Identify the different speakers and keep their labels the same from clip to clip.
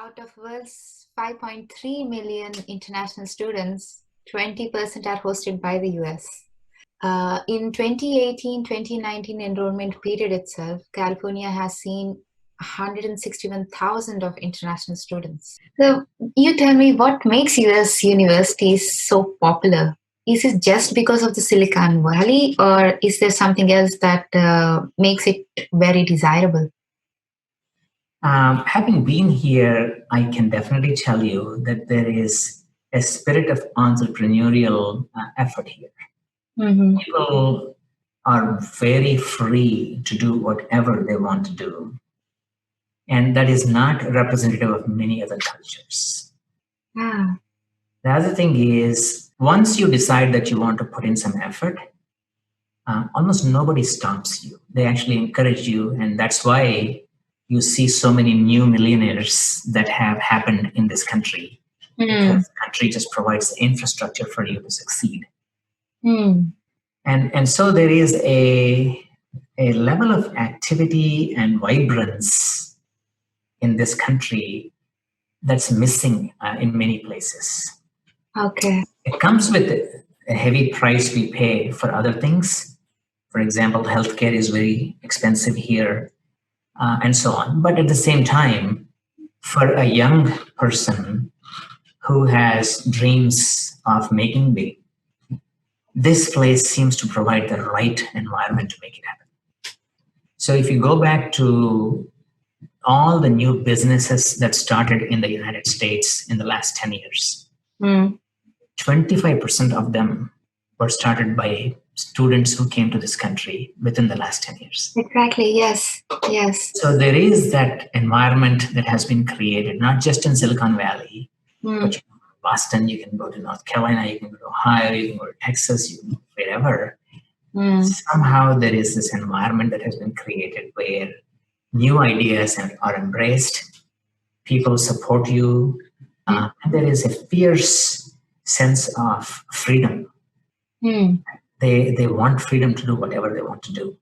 Speaker 1: Out of world's 5.3 million international students, 20% are hosted by the US. In 2018-2019 enrollment period itself, California has seen 161,000 of international students. So you tell me, what makes US universities so popular? Is it just because of the Silicon Valley, or is there something else that makes it very desirable?
Speaker 2: Having been here, I can definitely tell you that there is a spirit of entrepreneurial effort here.
Speaker 1: Mm-hmm.
Speaker 2: People are very free to do whatever they want to do. And that is not representative of many other cultures.
Speaker 1: Ah.
Speaker 2: The other thing is, once you decide that you want to put in some effort, almost nobody stops you. They actually encourage you, and that's why you see so many new millionaires that have happened in this country, because the country just provides the infrastructure for you to succeed. And so there is a level of activity and vibrance in this country that's missing in many places.
Speaker 1: Okay.
Speaker 2: It comes with a heavy price we pay for other things. For example, healthcare is very expensive here, and so on. But at the same time, for a young person who has dreams of making big, this place seems to provide the right environment to make it happen. So if you go back to all the new businesses that started in the United States in the last 10 years, 25% of them were started by students who came to this country within the last 10 years.
Speaker 1: Exactly, yes, yes.
Speaker 2: So there is that environment that has been created, not just in Silicon Valley, but you can go to Boston, you can go to North Carolina, you can go to Ohio, you can go to Texas, you can go wherever. Somehow there is this environment that has been created where new ideas are embraced, people support you, and there is a fierce sense of freedom. They want freedom to do whatever they want to do.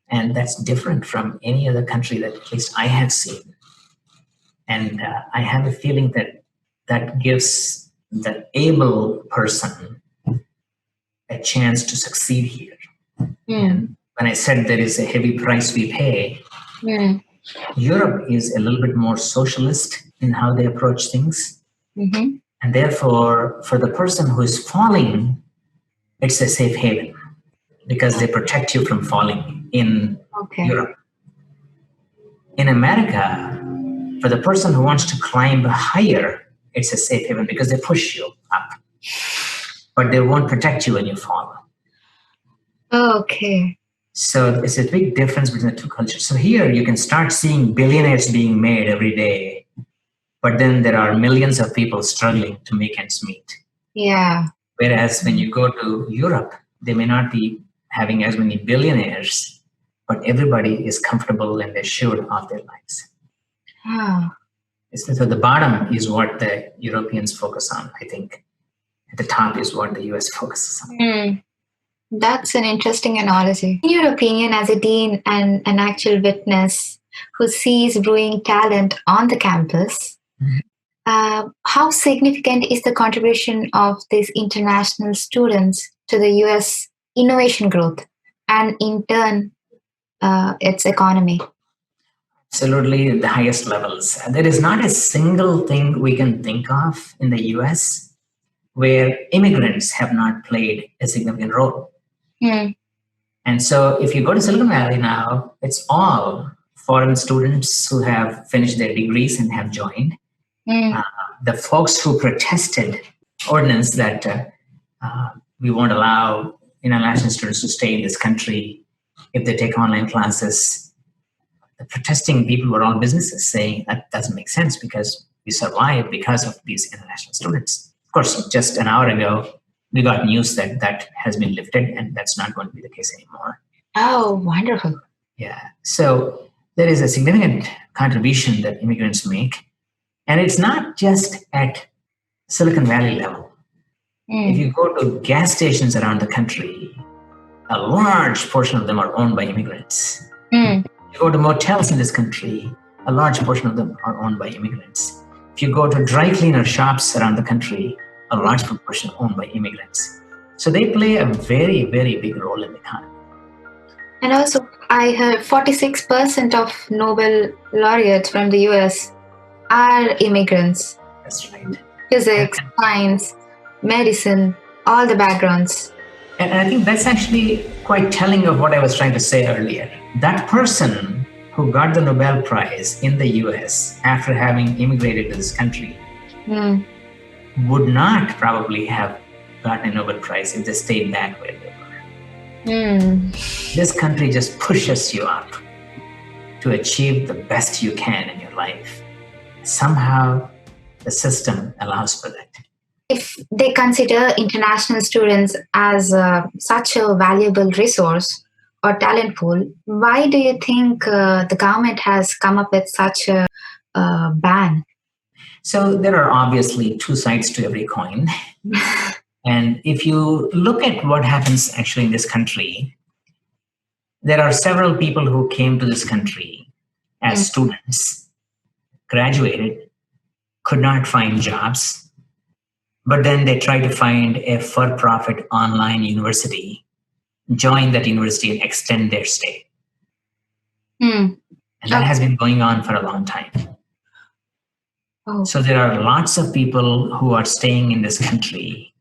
Speaker 2: And that's different from any other country that at least I have seen. And I have a feeling that gives the able person a chance to succeed here. And when I said there is a heavy price we pay, Europe is a little bit more socialist in how they approach things. And therefore, for the person who is falling, it's a safe haven because they protect you from falling in Europe. In America, for the person who wants to climb higher, it's a safe haven because they push you up, but they won't protect you when you fall.
Speaker 1: Okay.
Speaker 2: So it's a big difference between the two cultures. So here you can start seeing billionaires being made every day, but then there are millions of people struggling to make ends meet.
Speaker 1: Yeah.
Speaker 2: Whereas when you go to Europe, they may not be having as many billionaires, but everybody is comfortable and assured of their lives. So the bottom is what the Europeans focus on, I think. At the top is what the US focuses on.
Speaker 1: That's an interesting analogy. In your opinion, as a dean and an actual witness who sees brewing talent on the campus, how significant is the contribution of these international students to the US innovation growth and in turn its economy?
Speaker 2: Absolutely, the highest levels. There is not a single thing we can think of in the US where immigrants have not played a significant role. And so if you go to Silicon Valley now, it's all foreign students who have finished their degrees and have joined. The folks who protested ordinance that we won't allow international students to stay in this country if they take online classes, the protesting people were all businesses saying that doesn't make sense because we survive because of these international students. Of course, just an hour ago, we got news that has been lifted and that's not going to be the case anymore.
Speaker 1: Oh, wonderful.
Speaker 2: Yeah. So there is a significant contribution that immigrants make. And it's not just at Silicon Valley level. If you go to gas stations around the country, a large portion of them are owned by immigrants. You go to motels in this country, a large portion of them are owned by immigrants. If you go to dry cleaner shops around the country, a large proportion are owned by immigrants. So they play a very, very big role in the economy.
Speaker 1: And also, I heard 46% of Nobel laureates from the US are immigrants.
Speaker 2: That's right.
Speaker 1: Physics, science, medicine, all the backgrounds.
Speaker 2: And I think that's actually quite telling of what I was trying to say earlier. That person who got the Nobel Prize in the US after having immigrated to this country would not probably have gotten a Nobel Prize if they stayed back where they were. This country just pushes you up to achieve the best you can in your life. Somehow the system allows for that.
Speaker 1: If they consider international students as such a valuable resource or talent pool, why do you think the government has come up with such a ban?
Speaker 2: So there are obviously two sides to every coin. And if you look at what happens actually in this country, there are several people who came to this country as students, graduated, could not find jobs, but then they tried to find a for-profit online university, join that university and extend their stay. And that has been going on for a long time. So there are lots of people who are staying in this country,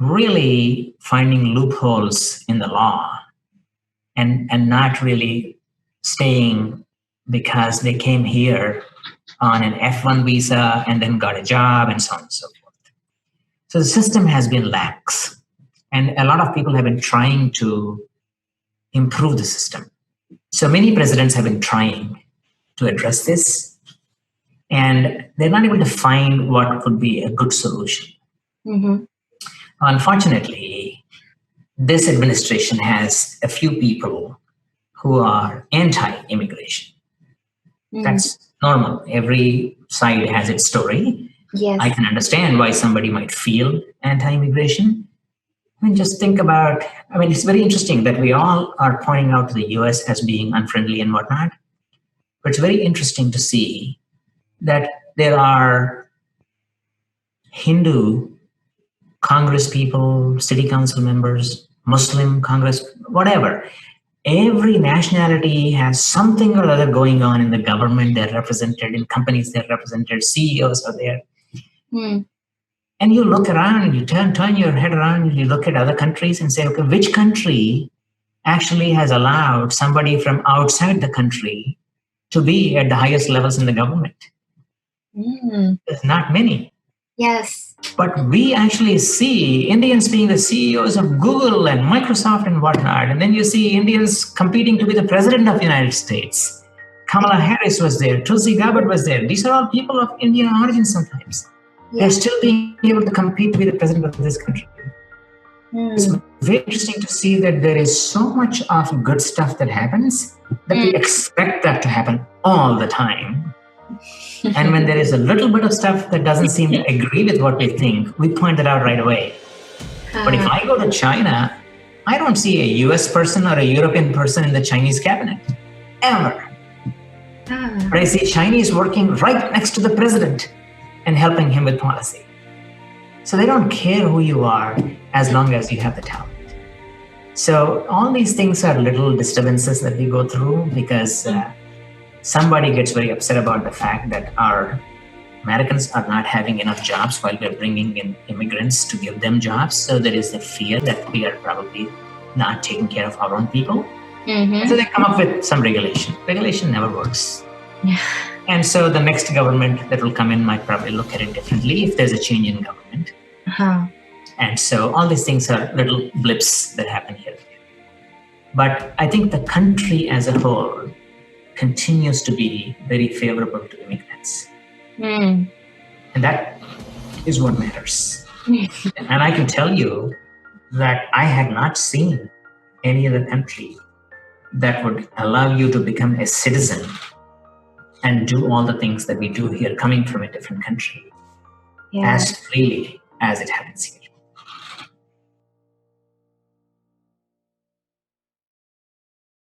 Speaker 2: really finding loopholes in the law and not really staying because they came here on an F1 visa and then got a job and so on and so forth. So the system has been lax, and a lot of people have been trying to improve the system. So many presidents have been trying to address this, and they're not able to find what could be a good solution. Unfortunately, this administration has a few people who are anti-immigration. That's normal. Every side has its story.
Speaker 1: Yes.
Speaker 2: I can understand why somebody might feel anti-immigration. I mean, just think about, it's very interesting that we all are pointing out to the US as being unfriendly and whatnot. But it's very interesting to see that there are Hindu Congress people, city council members, Muslim Congress, whatever. Every nationality has something or other going on in the government. They're represented in companies, they're represented, CEOs are there. And you look around, you turn your head around, you look at other countries and say, okay, which country actually has allowed somebody from outside the country to be at the highest levels in the government? There's not many.
Speaker 1: Yes.
Speaker 2: But we actually see Indians being the CEOs of Google and Microsoft and whatnot. And then you see Indians competing to be the president of the United States. Kamala Harris was there. Tulsi Gabbard was there. These are all people of Indian origin sometimes. They're still being able to compete to be the president of this country. It's very interesting to see that there is so much of good stuff that happens that we expect that to happen all the time. And when there is a little bit of stuff that doesn't seem to agree with what we think, we point that out right away. But if I go to China, I don't see a US person or a European person in the Chinese cabinet, ever. But I see Chinese working right next to the president and helping him with policy. So they don't care who you are as long as you have the talent. So all these things are little disturbances that we go through because somebody gets very upset about the fact that our Americans are not having enough jobs while we're bringing in immigrants to give them jobs. So there is a fear that we are probably not taking care of our own people. So they come up with some regulation. Regulation never works. And so the next government that will come in might probably look at it differently if there's a change in government. And so all these things are little blips that happen here. But I think the country as a whole continues to be very favorable to immigrants. And that is what matters. And I can tell you that I have not seen any other country that would allow you to become a citizen and do all the things that we do here coming from a different country as freely as it happens here.